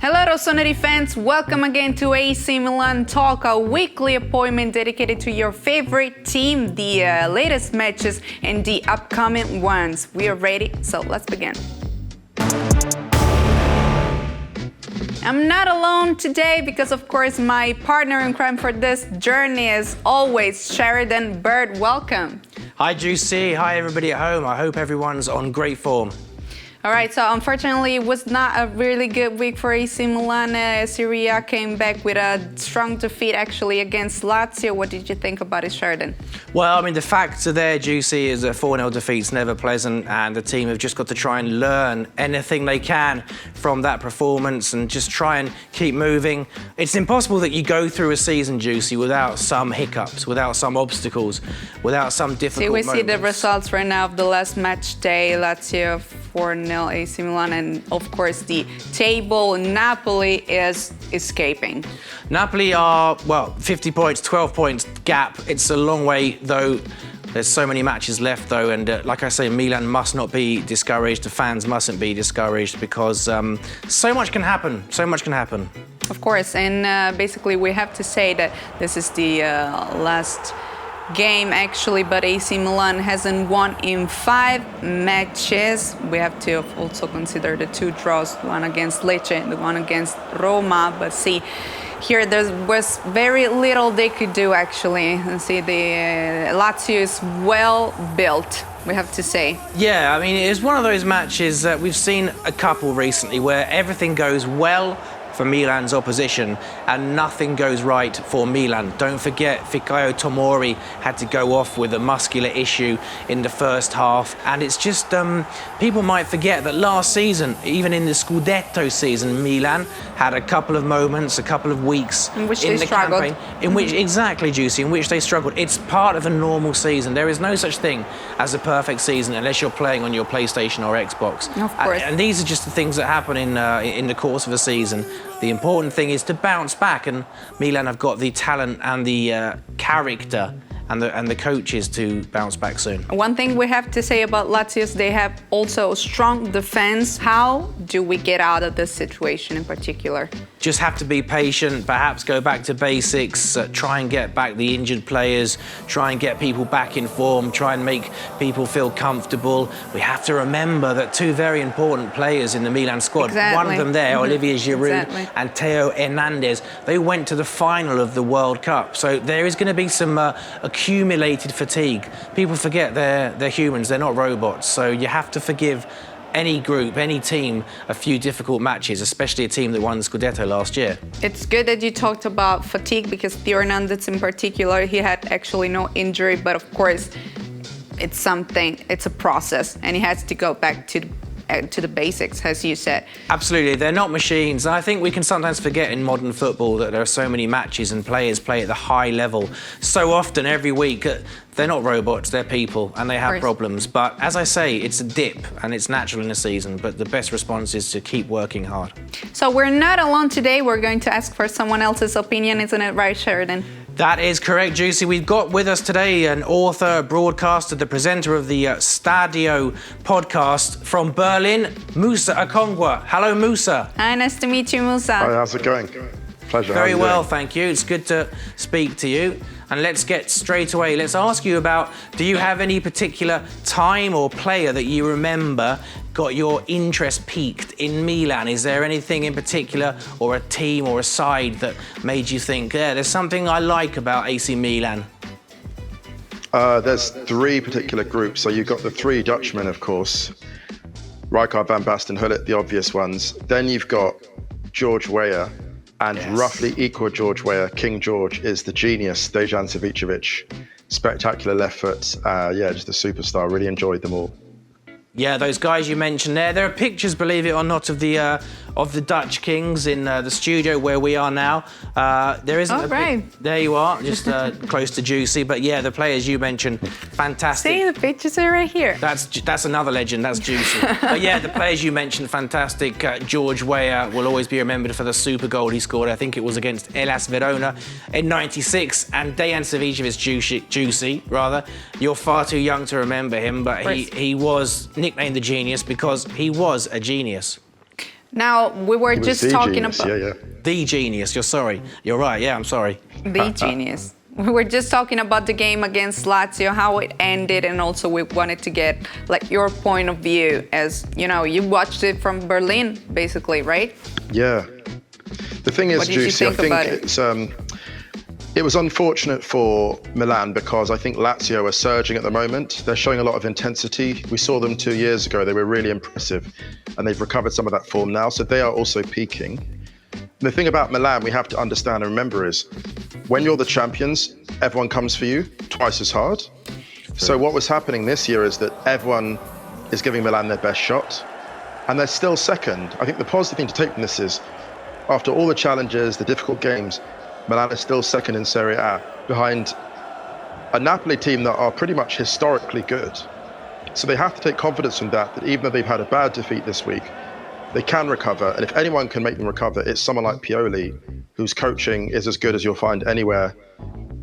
Hello Rossoneri fans, welcome again to AC Milan Talk, a weekly appointment dedicated to your favorite team, the latest matches and the upcoming ones. We are ready, so let's begin. I'm not alone today because, of course, my partner in crime for this journey is always Sheridan Bird. Welcome. Hi Juicy, hi everybody at home. I hope everyone's on great form. All right, so unfortunately it was not a really good week for AC Milan. Serie A came back with a strong defeat actually against Lazio. What did you think about it, Sheridan? Well, I mean, the facts are there, Juicy, is a 4-0 defeat's never pleasant, and the team have just got to try and learn anything they can from that performance and just try and keep moving. It's impossible that you go through a season, Juicy, without some hiccups, without some obstacles, without some difficult moments. See the results right now of the last match day. Lazio 4-0 AC Milan, and of course the table, Napoli is escaping. Napoli are, 50 points, 12 points gap. It's a long way though. There's so many matches left though, and like I say, Milan must not be discouraged. The fans mustn't be discouraged because so much can happen. So much can happen. Of course, and basically we have to say that this is the last game actually, but AC Milan hasn't won in 5 matches. We have to also consider the 2 draws, one against Lecce and the one against Roma. But see, here there was very little they could do actually. And see, the Lazio is well built, we have to say. Yeah, I mean, it's one of those matches that we've seen a couple recently where everything goes well for Milan's opposition and nothing goes right for Milan. Don't forget, Fikayo Tomori had to go off with a muscular issue in the first half, and it's just people might forget that last season, even in the Scudetto season, Milan had a couple of moments, a couple of weeks in which they struggled. Campaign, in which exactly, Juicy, in which they struggled. It's part of a normal season. There is no such thing as a perfect season unless you're playing on your PlayStation or Xbox. Of course. And these are just the things that happen in the course of a season. The important thing is to bounce back, and Milan have got the talent and the character and the coaches to bounce back soon. One thing we have to say about Lazio is they have also a strong defense. How do we get out of this situation in particular? Just have to be patient, perhaps go back to basics, try and get back the injured players, try and get people back in form, try and make people feel comfortable. We have to remember that 2 very important players in the Milan squad, exactly. One of them there, Olivier Giroud exactly. and Theo Hernandez, they went to the final of the World Cup. So there is going to be some accumulated fatigue. People forget they're humans, they're not robots. So you have to forgive any group, any team, a few difficult matches, especially a team that won the Scudetto last year. It's good that you talked about fatigue because Theo Hernandez in particular, he had actually no injury, but of course it's a process, and he has to go back to the basics, as you said. Absolutely, they're not machines. And I think we can sometimes forget in modern football that there are so many matches and players play at the high level so often every week. They're not robots, they're people, and they have problems. But as I say, it's a dip, and it's natural in a season, but the best response is to keep working hard. So we're not alone today. We're going to ask for someone else's opinion, isn't it right, Sheridan? That is correct, Juicy. We've got with us today an author, a broadcaster, the presenter of the Stadio podcast from Berlin, Musa Akongwa. Hello, Musa. Hi, nice to meet you, Musa. Hi, how's it going? Pleasure. Very well, thank you. It's good to speak to you. And let's get straight away. Let's ask you about, do you have any particular time or player that you remember got your interest peaked in Milan? Is there anything in particular, or a team or a side that made you think, yeah, there's something I like about AC Milan? There's 3 particular groups. So you've got the 3 Dutchmen, of course. Rijkaard, Van Basten, Gullit, the obvious ones. Then you've got George Weah, and roughly equal George Weah, King George, is the genius, Dejan Savicevic. Spectacular left foot. Just a superstar. Really enjoyed them all. Yeah, those guys you mentioned there. There are pictures, believe it or not, of the Dutch Kings in the studio where we are now. There isn't there you are, just close to Juicy. But yeah, the players you mentioned, fantastic. See, the pictures are right here. That's another legend. That's Juicy. But yeah, the players you mentioned, fantastic. George Weah will always be remembered for the super goal he scored. I think it was against Hellas Verona in '96. And Dejan Savicevic, Juicy, rather. You're far too young to remember him, but he was nicknamed the genius because he was a genius. Now, we were He was just the talking genius, about yeah. The genius. You're right. Yeah, I'm sorry. the genius. We were just talking about the game against Lazio, how it ended, and also we wanted to get like your point of view, as you know, you watched it from Berlin, basically, right? Yeah. The thing is, What did you Juicy, I think think about it? it was unfortunate for Milan because I think Lazio are surging at the moment. They're showing a lot of intensity. We saw them 2 years ago. They were really impressive, and they've recovered some of that form now. So they are also peaking. The thing about Milan we have to understand and remember is when you're the champions, everyone comes for you twice as hard. So what was happening this year is that everyone is giving Milan their best shot, and they're still second. I think the positive thing to take from this is after all the challenges, the difficult games, Milan is still second in Serie A behind a Napoli team that are pretty much historically good. So they have to take confidence from that even though they've had a bad defeat this week, they can recover. And if anyone can make them recover, it's someone like Pioli, whose coaching is as good as you'll find anywhere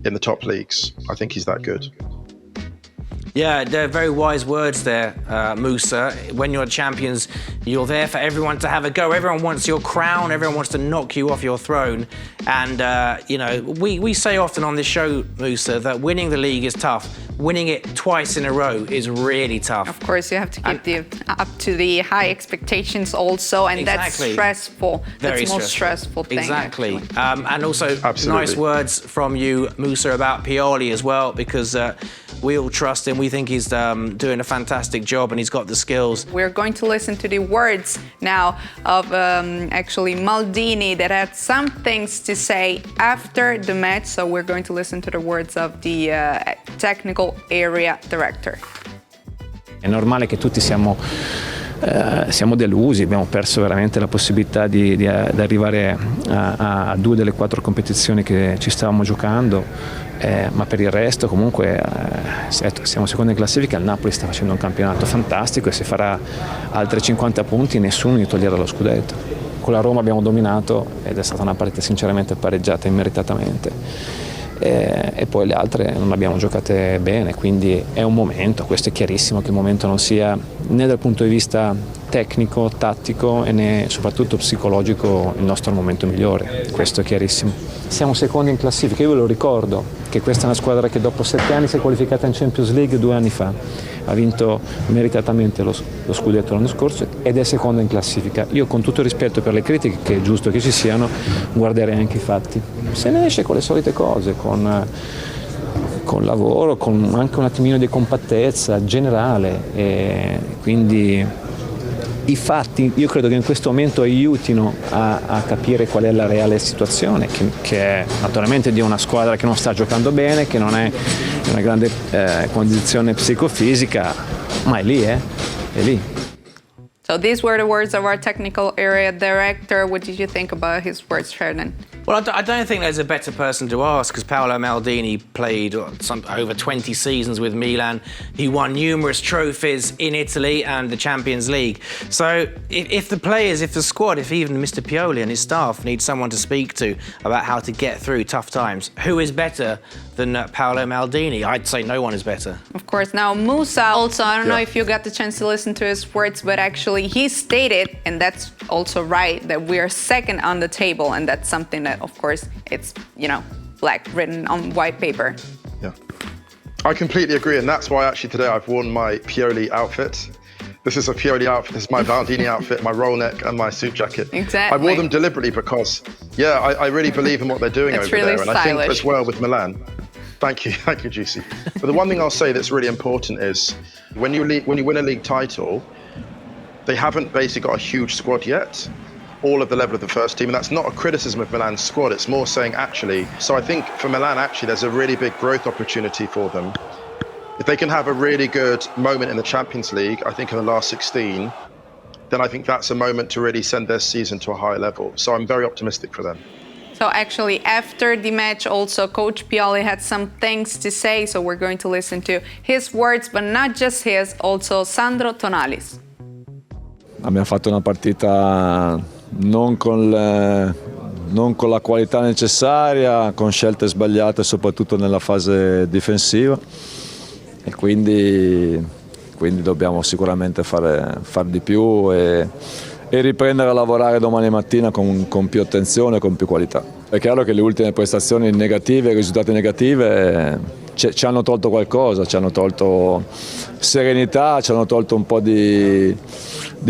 in the top leagues. I think he's that good. Yeah, they're very wise words there, Musa. When you're champions, you're there for everyone to have a go. Everyone wants your crown. Everyone wants to knock you off your throne. And, we say often on this show, Musa, that winning the league is tough. Winning it twice in a row is really tough. Of course, you have to keep up to the high expectations also, and Exactly. that's stressful. Very that's the most stressful thing. Exactly. Actually. And also, Absolutely. nice words from you, Musa, about Pioli as well, because we all trust him. We think he's doing a fantastic job and he's got the skills. We're going to listen to the words now of actually Maldini that had some things to say after the match. So we're going to listen to the words of the technical area director. È normale che tutti siamo delusi, abbiamo perso veramente la possibilità di arrivare a 2 delle 4 competizioni che ci stavamo giocando. Ma per il resto comunque siamo secondi in classifica, il Napoli sta facendo un campionato fantastico e se farà altri 50 punti nessuno gli toglierà lo scudetto. Con la Roma abbiamo dominato ed è stata una partita sinceramente pareggiata immeritatamente. E poi le altre non abbiamo giocate bene, quindi è un momento, questo è chiarissimo che il momento non sia né dal punto di vista tecnico, tattico e né soprattutto psicologico il nostro momento migliore, questo è chiarissimo. Siamo secondi in classifica, io ve lo ricordo che questa è una squadra che dopo 7 anni si è qualificata in Champions League 2 anni fa, ha vinto meritatamente lo scudetto l'anno scorso ed è seconda in classifica. Io con tutto il rispetto per le critiche, che è giusto che ci siano, guarderei anche i fatti. Se ne esce con le solite cose, con lavoro, con anche un attimino di compattezza generale e quindi i fatti io credo che in questo momento aiutino a capire qual è la reale situazione che è naturalmente di una squadra che non sta giocando bene, che non è in una grande condizione psicofisica, ma è lì, è lì. So these were the words of our technical area director. What did you think about his words, Ferdinand? Well, I don't think there's a better person to ask because Paolo Maldini played over 20 seasons with Milan. He won numerous trophies in Italy and the Champions League. So if the players, if the squad, if even Mr. Pioli and his staff need someone to speak to about how to get through tough times, who is better than Paolo Maldini? I'd say no one is better. Of course. Now, Musa also, I don't know if you got the chance to listen to his words, but actually he stated, and that's also right, that we are second on the table, and that's something that, of course, it's, black written on white paper. Yeah, I completely agree, and that's why actually today I've worn my Pioli outfit. This is a Pioli outfit, this is my Maldini outfit, my roll neck and my suit jacket. Exactly. I wore them deliberately because, I really believe in what they're doing It's over really there. And stylish. I think as well with Milan. Thank you, Juicy. But the one thing I'll say that's really important is when you win a league title, they haven't basically got a huge squad yet, all of the level of the first team, and that's not a criticism of Milan's squad, it's more saying actually, so I think for Milan actually there's a really big growth opportunity for them. If they can have a really good moment in the Champions League, I think in the last 16, then I think that's a moment to really send their season to a higher level. So I'm very optimistic for them. So actually, after the match, also Coach Pioli had some things to say, so we're going to listen to his words, but not just his, also Sandro Tonali's. Abbiamo fatto una partita non con la qualità necessaria, con scelte sbagliate soprattutto nella fase difensiva e quindi dobbiamo sicuramente fare di più e e riprendere a lavorare domani mattina con più attenzione e con più qualità. È chiaro che le ultime prestazioni negative, i risultati negativi ci hanno tolto qualcosa, ci hanno tolto serenità, ci hanno tolto un po' di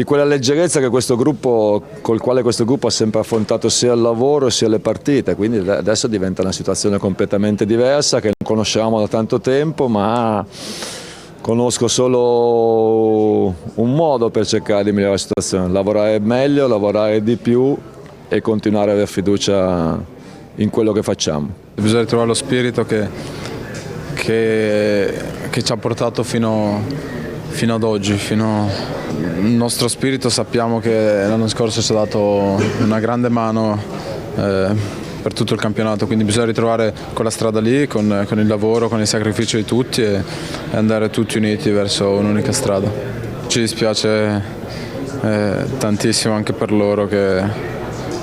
quella leggerezza che col quale questo gruppo ha sempre affrontato sia il lavoro sia le partite, quindi adesso diventa una situazione completamente diversa che non conosciamo da tanto tempo, ma conosco solo un modo per cercare di migliorare la situazione: lavorare meglio, lavorare di più e continuare a avere fiducia in quello che facciamo. Bisogna ritrovare lo spirito che ci ha portato fino ad oggi. Il nostro spirito, sappiamo che l'anno scorso ci ha dato una grande mano per tutto il campionato, quindi bisogna ritrovare quella strada lì con il lavoro, con il sacrificio di tutti e andare tutti uniti verso un'unica strada. Ci dispiace tantissimo anche per loro che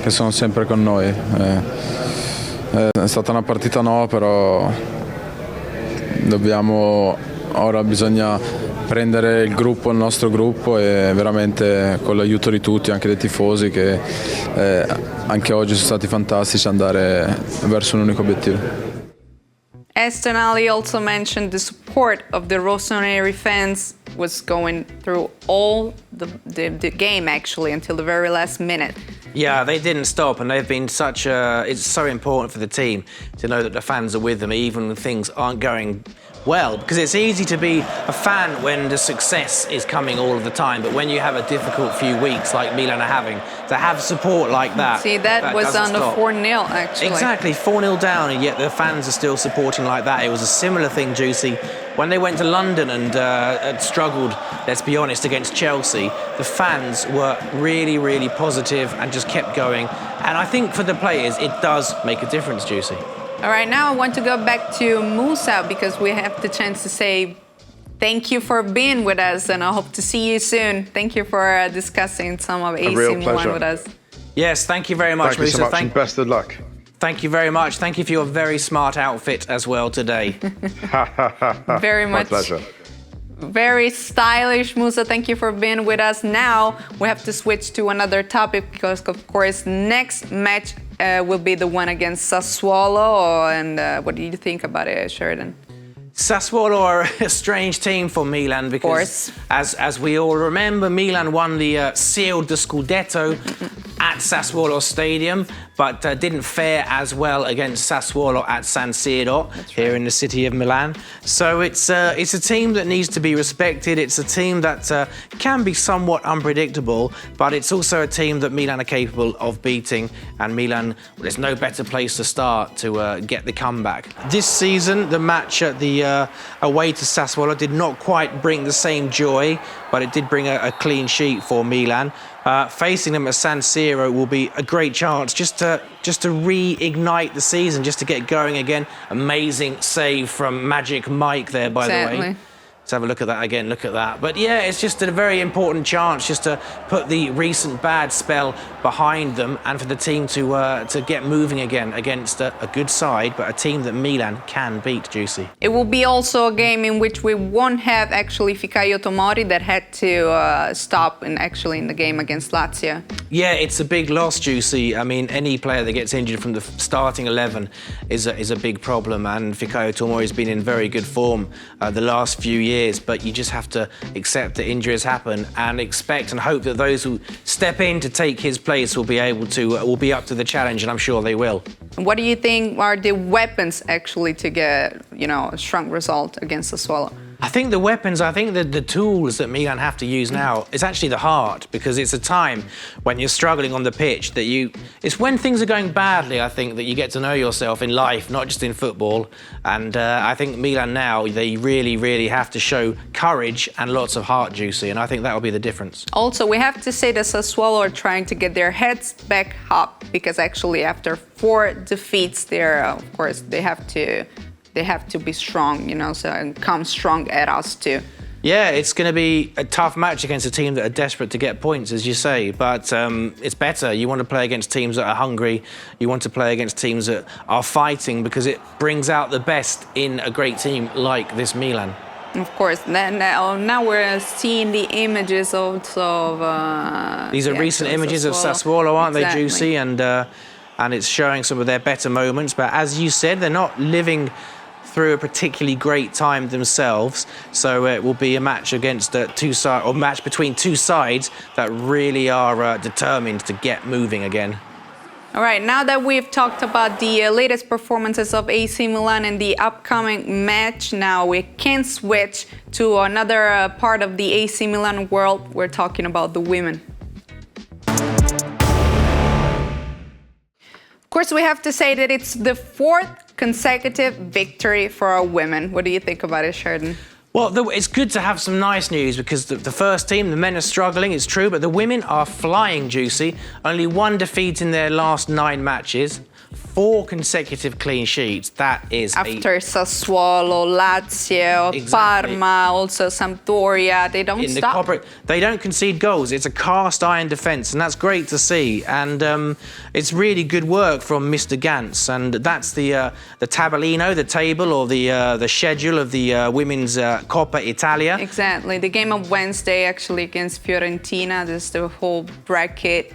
sono sempre con noi. È stata una partita però ora bisogna prendere il nostro gruppo e veramente con l'aiuto di tutti, anche dei tifosi che anche oggi sono stati fantastici, andare verso un unico obiettivo. Estonali also mentioned the support of the Rossoneri fans was going through all the game actually until the very last minute. Yeah, they didn't stop, and they've been it's so important for the team to know that the fans are with them even when things aren't going well, because it's easy to be a fan when the success is coming all of the time, but when you have a difficult few weeks like Milan are having, to have support like that. See, that was on the 4-0 actually. Exactly, 4-0 down, and yet the fans are still supporting like that. It was a similar thing, Juicy, when they went to London and struggled, let's be honest, against Chelsea. The fans were really, really positive and just kept going. And I think for the players, it does make a difference, Juicy. All right, now I want to go back to Musa because we have the chance to say thank you for being with us, and I hope to see you soon. Thank you for discussing some of AC Milan with us. Yes, thank you very much, Thank you so Musa. much and best of luck. Thank you very much. Thank you for your very smart outfit as well today. Very much. My pleasure. Very stylish, Musa. Thank you for being with us. Now we have to switch to another topic because, of course, next match will be the one against Sassuolo. And what do you think about it, Sheridan? Sassuolo are a strange team for Milan because, as we all remember, Milan won sealed the Scudetto at Sassuolo Stadium, but didn't fare as well against Sassuolo at San Siro here in the city of Milan. So it's a team that needs to be respected. It's a team that can be somewhat unpredictable, but it's also a team that Milan are capable of beating. And Milan, there's no better place to start to get the comeback. This season, the match at the away to Sassuolo did not quite bring the same joy, but it did bring a clean sheet for Milan. Facing them at San Siro will be a great chance just to reignite the season, just to get going again. Amazing save from Magic Mike there, by the way. Let's have a look at that again, look at that. But yeah, it's just a very important chance just to put the recent bad spell behind them and for the team to get moving again against a good side, but a team that Milan can beat, Juicy. It will be also a game in which we won't have actually Fikayo Tomori that had to stop in the game against Lazio. Yeah, it's a big loss, Juicy. I mean, any player that gets injured from the starting 11 is a big problem, and Fikayo Tomori has been in very good form the last few years. But you just have to accept that injuries happen and expect and hope that those who step in to take his place will be up to the challenge, and I'm sure they will. What do you think are the weapons actually to get a strong result against Sassuolo? I think the tools that Milan have to use now is actually the heart, because it's a time when you're struggling on the pitch it's when things are going badly, I think, that you get to know yourself in life, not just in football. And I think Milan now, they really, really have to show courage and lots of heart, Juicy, and I think that will be the difference. Also, we have to say that Sassuolo are trying to get their heads back up, because actually after 4 defeats, of course, they have to be strong, and come strong at us too. Yeah, it's going to be a tough match against a team that are desperate to get points, as you say, but it's better. You want to play against teams that are hungry. You want to play against teams that are fighting, because it brings out the best in a great team like this Milan. Of course. Now we're seeing the images also of... These are recent images of Sassuolo, aren't they, Juicy? And it's showing some of their better moments. But as you said, they're not living through a particularly great time themselves. So it will be a match against match between two sides that really are determined to get moving again. All right, now that we've talked about the latest performances of AC Milan and the upcoming match, now we can switch to another part of the AC Milan world. We're talking about the women. Of course, we have to say that it's the 4th consecutive victory for our women. What do you think about it, Sheridan? Well, it's good to have some nice news because the first team, the men are struggling, it's true, but the women are flying, Juicy. Only 1 defeat in their last 9 matches. 4 consecutive clean sheets. That is after Sassuolo, Lazio, Parma, also Sampdoria. They don't stop. They don't concede goals. It's a cast iron defence, and that's great to see. And it's really good work from Mr. Gantz. And that's the tabellino, the table, or the schedule of the women's Coppa Italia. Exactly. The game of Wednesday, actually, against Fiorentina. This is the whole bracket.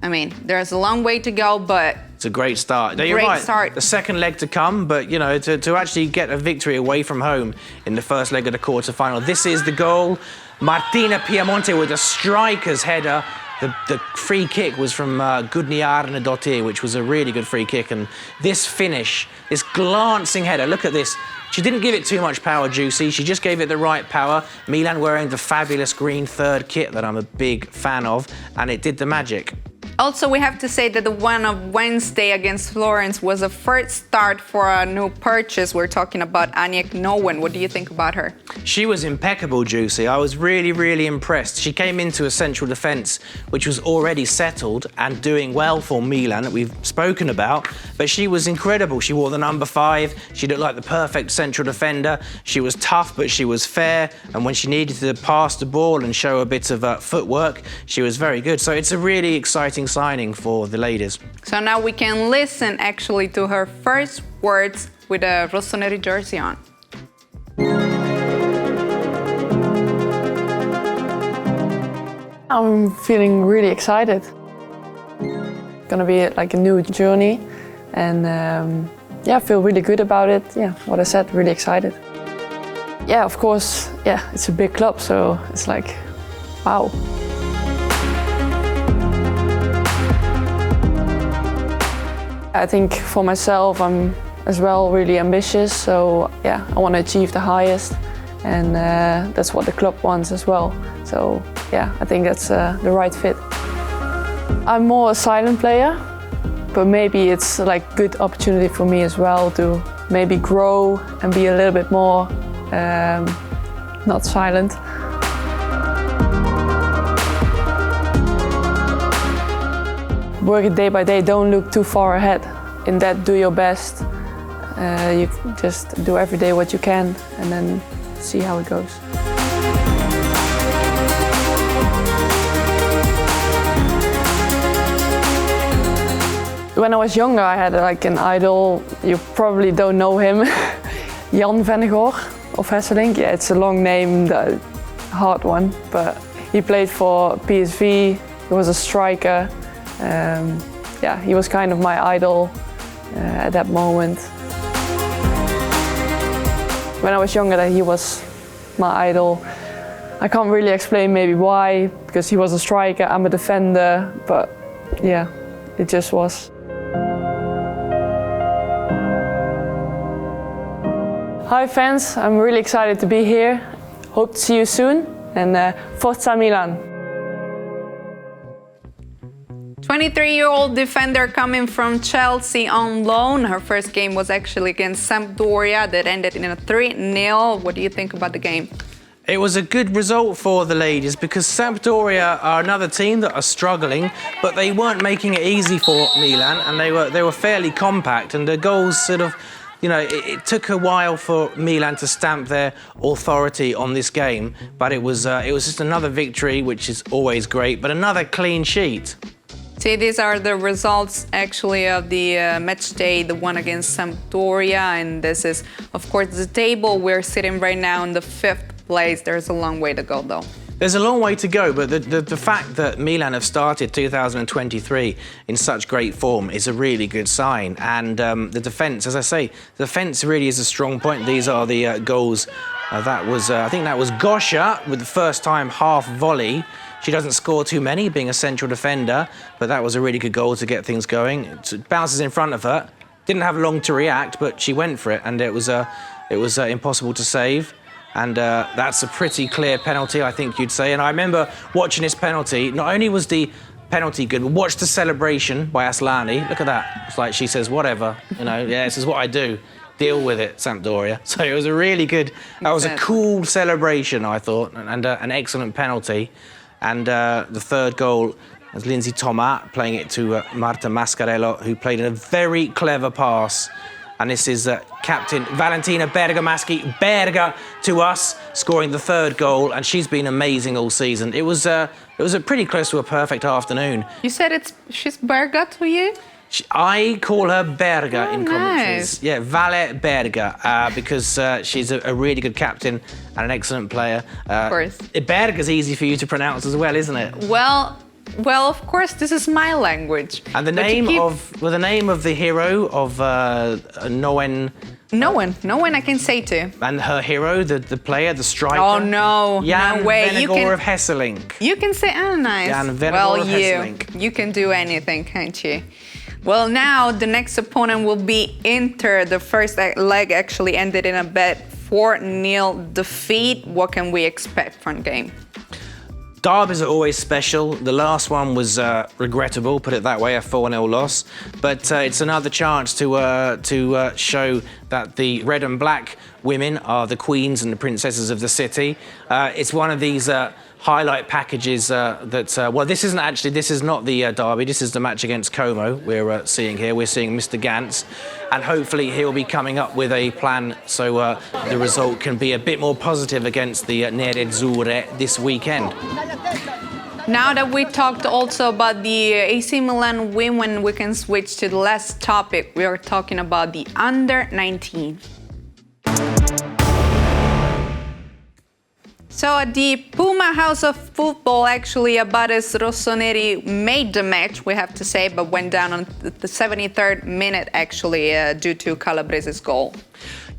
I mean, there's a long way to go, but... It's a great start. You're right. Start. The second leg to come, but, you know, to actually get a victory away from home in the first leg of the quarter-final. This is the goal. Martina Piemonte with a striker's header. The free kick was from Gudniarna Dottir, which was a really good free kick. And this finish, this glancing header, look at this. She didn't give it too much power, Juicy. She just gave it the right power. Milan wearing the fabulous green 3rd kit that I'm a big fan of, and it did the magic. Also, we have to say that the one of Wednesday against Florence was a first start for a new purchase. We're talking about Aniek Nowen. What do you think about her? She was impeccable, Juicy. I was really, really impressed. She came into a central defence which was already settled and doing well for Milan, that we've spoken about, but she was incredible. She wore the number 5. She looked like the perfect central defender. She was tough, but she was fair, and when she needed to pass the ball and show a bit of footwork, she was very good. So it's a really exciting signing for the ladies. So now we can listen actually to her first words with a Rossoneri jersey on. I'm feeling really excited. It's gonna be like a new journey, and I feel really good about it. Yeah, what I said, really excited. Yeah, of course, it's a big club, so it's like, wow. I think for myself, I'm as well really ambitious, so I want to achieve the highest, and that's what the club wants as well. So I think that's the right fit. I'm more a silent player, but maybe it's like good opportunity for me as well to maybe grow and be a little bit more not silent. Work it day by day, don't look too far ahead. In that, do your best. You just do every day what you can and then see how it goes. When I was younger, I had like an idol. You probably don't know him. Jan Vennegoor of Hesselink. Yeah, it's a long name, the hard one, but he played for PSV. He was a striker. He was kind of my idol at that moment. When I was younger, he was my idol. I can't really explain maybe why, because he was a striker, I'm a defender, but it just was. Hi fans, I'm really excited to be here. Hope to see you soon, and Forza Milan! 23-year-old defender coming from Chelsea on loan. Her first game was actually against Sampdoria that ended in a 3-0. What do you think about the game? It was a good result for the ladies because Sampdoria are another team that are struggling, but they weren't making it easy for Milan, and they were fairly compact, and the goals sort of, it took a while for Milan to stamp their authority on this game, but it was just another victory, which is always great, but another clean sheet. See, these are the results actually of the match day, the one against Sampdoria, and this is, of course, the table. We're sitting right now in the 5th place. There's a long way to go, though. There's a long way to go, but the fact that Milan have started 2023 in such great form is a really good sign. And the defence, as I say, the defence really is a strong point. These are the goals. I think that was Gosha with the first-time half volley. She doesn't score too many, being a central defender, but that was a really good goal to get things going. It bounces in front of her. Didn't have long to react, but she went for it, and it was impossible to save. And that's a pretty clear penalty, I think you'd say. And I remember watching this penalty. Not only was the penalty good, but watch the celebration by Aslani. Look at that. It's like she says, whatever, this is what I do. Deal with it, Sampdoria. So it was a really good, that was a cool celebration, I thought, and an excellent penalty. And the third goal was Lindsay Thomas playing it to Marta Mascarello, who played in a very clever pass. And this is captain Valentina Berga to us, scoring the third goal, and she's been amazing all season. It was pretty close to a perfect afternoon. You said she's Berga to you? I call her Berga in Nice. commentaries. Yeah, Vale Berga, because she's a really good captain and an excellent player. Of course. Berga's easy for you to pronounce as well, isn't it? Well, of course, this is my language. And the name of the hero of Noen. No one I can say to. And her hero, the player, the striker. Oh no, Jan no way. Vennegoor of Hesselink. You can say, nice. Jan Vennegoor of Hesselink. You can do anything, can't you? Well, now the next opponent will be Inter. The first leg actually ended in a 4-0 defeat. What can we expect from the game? Derbies are always special. The last one was regrettable, put it that way, a 4-0 loss. But it's another chance to show that the red and black women are the queens and the princesses of the city. It's one of these highlight packages this is not the derby, this is the match against Como we're seeing here. We're seeing Mr. Gantz, and hopefully he'll be coming up with a plan so the result can be a bit more positive against the Nerazzurre this weekend. Now that we talked also about the AC Milan women, we can switch to the last topic. We are talking about the under-19. So at the Puma House of Football, actually, Abates Rossoneri made the match, we have to say, but went down on the 73rd minute, actually, due to Calabrese's goal.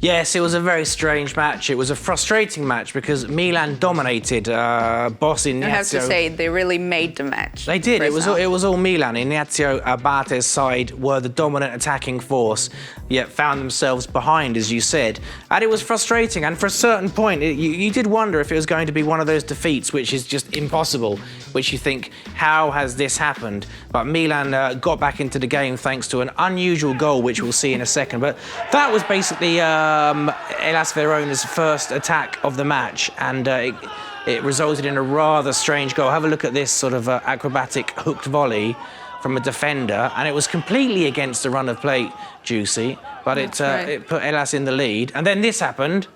Yes, it was a very strange match. It was a frustrating match because Milan dominated. Boss Ignazio. I have to say, they really made the match. They did. It was all Milan. Ignazio Abate's side were the dominant attacking force, yet found themselves behind, as you said. And it was frustrating. And for a certain point, you did wonder if it was going to be one of those defeats, which is just impossible, which you think, how has this happened? But Milan got back into the game thanks to an unusual goal, which we'll see in a second. But that was basically Hellas Verona's first attack of the match, and it resulted in a rather strange goal. Have a look at this sort of acrobatic hooked volley from a defender, and it was completely against the run of play, Juicy, but it put Hellas in the lead. And then this happened.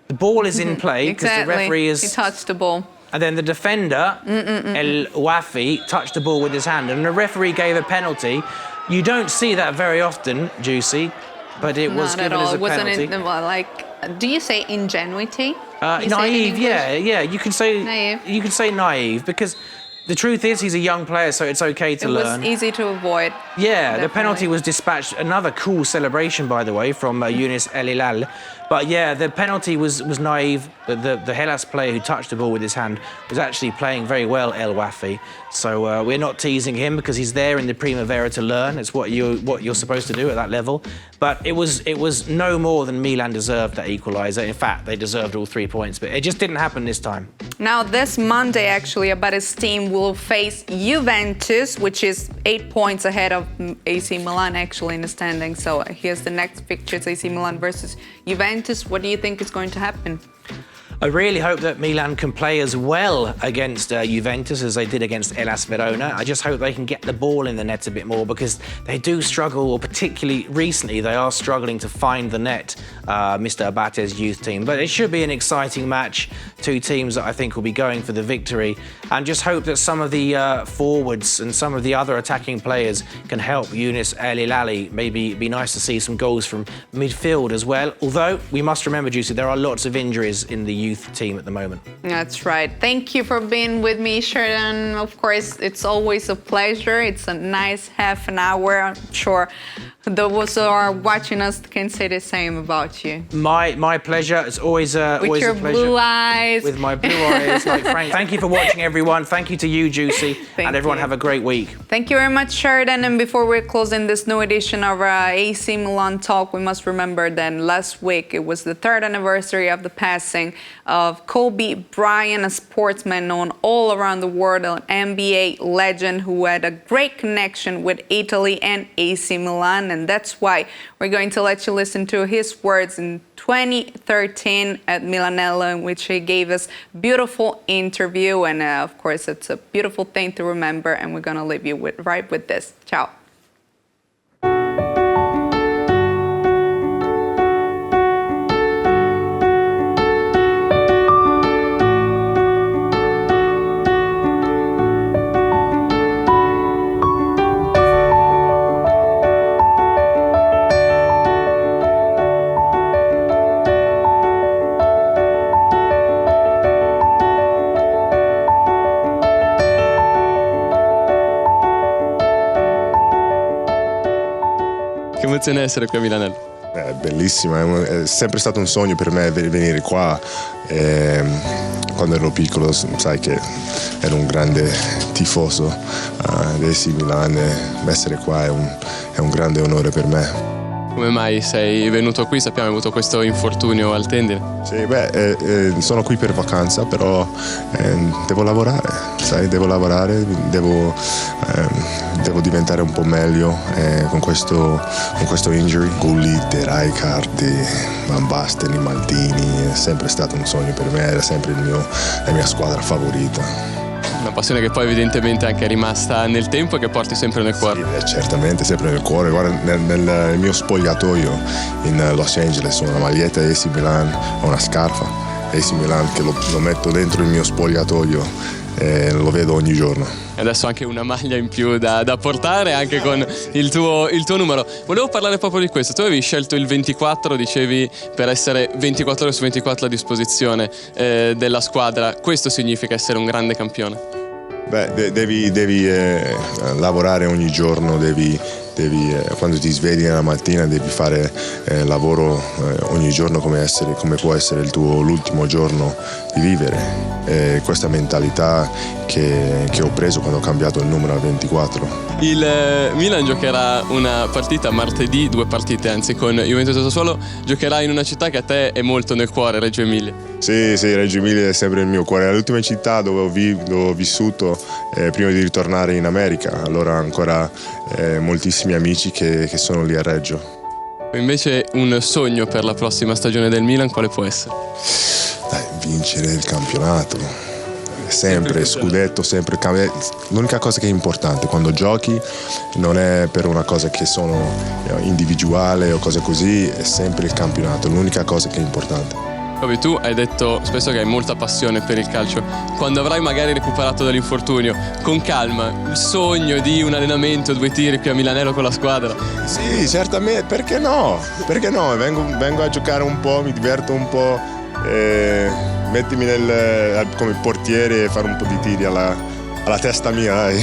The ball is in play because the referee is... He touched the ball. And then the defender, El Wafi, touched the ball with his hand, and the referee gave a penalty. You don't see that very often, Juicy, but it was given as a penalty. Do you say ingenuity? Naive, yeah. You can say naive. You can say naive because the truth is he's a young player, so it's okay to learn. It was easy to avoid. Yeah, definitely. The penalty was dispatched. Another cool celebration, by the way, from Younes El Hilal. But yeah, the penalty was naive. The Hellas player who touched the ball with his hand was actually playing very well, El Wafi. So we're not teasing him because he's there in the Primavera to learn. It's what you're supposed to do at that level. But it was no more than Milan deserved that equaliser. In fact, they deserved all 3 points, but it just didn't happen this time. Now, this Monday, actually, Abate's team will face Juventus, which is 8 points ahead of AC Milan, actually, in the standings. So here's the next fixture, AC Milan versus Juventus. What do you think is going to happen? I really hope that Milan can play as well against Juventus as they did against Hellas Verona. I just hope they can get the ball in the net a bit more, because they do struggle, or particularly recently, they are struggling to find the net, Mr. Abate's youth team. But it should be an exciting match. Two teams that I think will be going for the victory. And just hope that some of the forwards and some of the other attacking players can help Younes El Hilali. Maybe it'd be nice to see some goals from midfield as well. Although, we must remember, Juicy, there are lots of injuries in the youth team at the moment. That's right. Thank you for being with me, Sheridan. Of course, it's always a pleasure. It's a nice half an hour. I'm sure those who are watching us can say the same about you. My pleasure. It's always a with your pleasure. Blue eyes. With my blue eyes, like Frank. Thank you for watching, everyone. Thank you to you, Juicy. And everyone have a great week. Thank you very much, Sheridan. And before we're closing this new edition of AC Milan Talk, we must remember that last week it was the 3rd anniversary of the passing of Kobe Bryant, a sportsman known all around the world, an NBA legend who had a great connection with Italy and AC Milan. And that's why we're going to let you listen to his words in 2013 at Milanello, in which he gave us a beautiful interview. And of course, it's a beautiful thing to remember. And we're going to leave you right with this. Ciao. Che emozione essere qui a Milanello? È bellissima, è sempre stato un sogno per me venire qua. Quando ero piccolo, sai che ero un grande tifoso di AC Milan, essere qua è un grande onore per me. Come mai sei venuto qui? Sappiamo che hai avuto questo infortunio al tendine. Sì, sono qui per vacanza, però devo lavorare, sai, devo diventare un po' meglio con questo injury. Gullit, Rijkaard, Van Basten, Maldini, è sempre stato un sogno per me, era sempre la mia squadra favorita. Una passione che poi evidentemente anche è rimasta nel tempo e che porti sempre nel cuore. Sì, certamente, sempre nel cuore. Guarda, nel mio spogliatoio in Los Angeles ho una maglietta AC Milan, ho una scarpa AC Milan che lo metto dentro il mio spogliatoio e lo vedo ogni giorno. E adesso anche una maglia in più da portare, anche con il tuo numero. Volevo parlare proprio di questo. Tu avevi scelto il 24, dicevi, per essere 24 ore su 24 a disposizione della squadra. Questo significa essere un grande campione? Beh, devi lavorare ogni giorno, quando ti svegli la mattina devi fare lavoro ogni giorno come può essere l'ultimo giorno di vivere. Questa mentalità che ho preso quando ho cambiato il numero al 24. Il Milan giocherà una partita martedì, 2 partite anzi, con Juventus e Sassuolo. Giocherà in una città che a te è molto nel cuore, Reggio Emilia. Sì, Reggio Emilia è sempre il mio cuore. È l'ultima città dove ho vissuto prima di ritornare in America. Allora ancora moltissimi amici che sono lì a Reggio. Invece un sogno per la prossima stagione del Milan quale può essere? Vincere il campionato, sempre scudetto, sempre. L'unica cosa che è importante quando giochi non è per una cosa che sono individuale o cose così, è sempre il campionato, l'unica cosa che è importante. Kobe, tu hai detto spesso che hai molta passione per il calcio. Quando avrai magari recuperato dall'infortunio, con calma, il sogno di un allenamento, 2 tiri qui a Milanello con la squadra? Sì, certamente, perché no? Perché no? Vengo a giocare un po', mi diverto un po', mettimi come portiere e fare un po' di tiri alla testa mia, dai.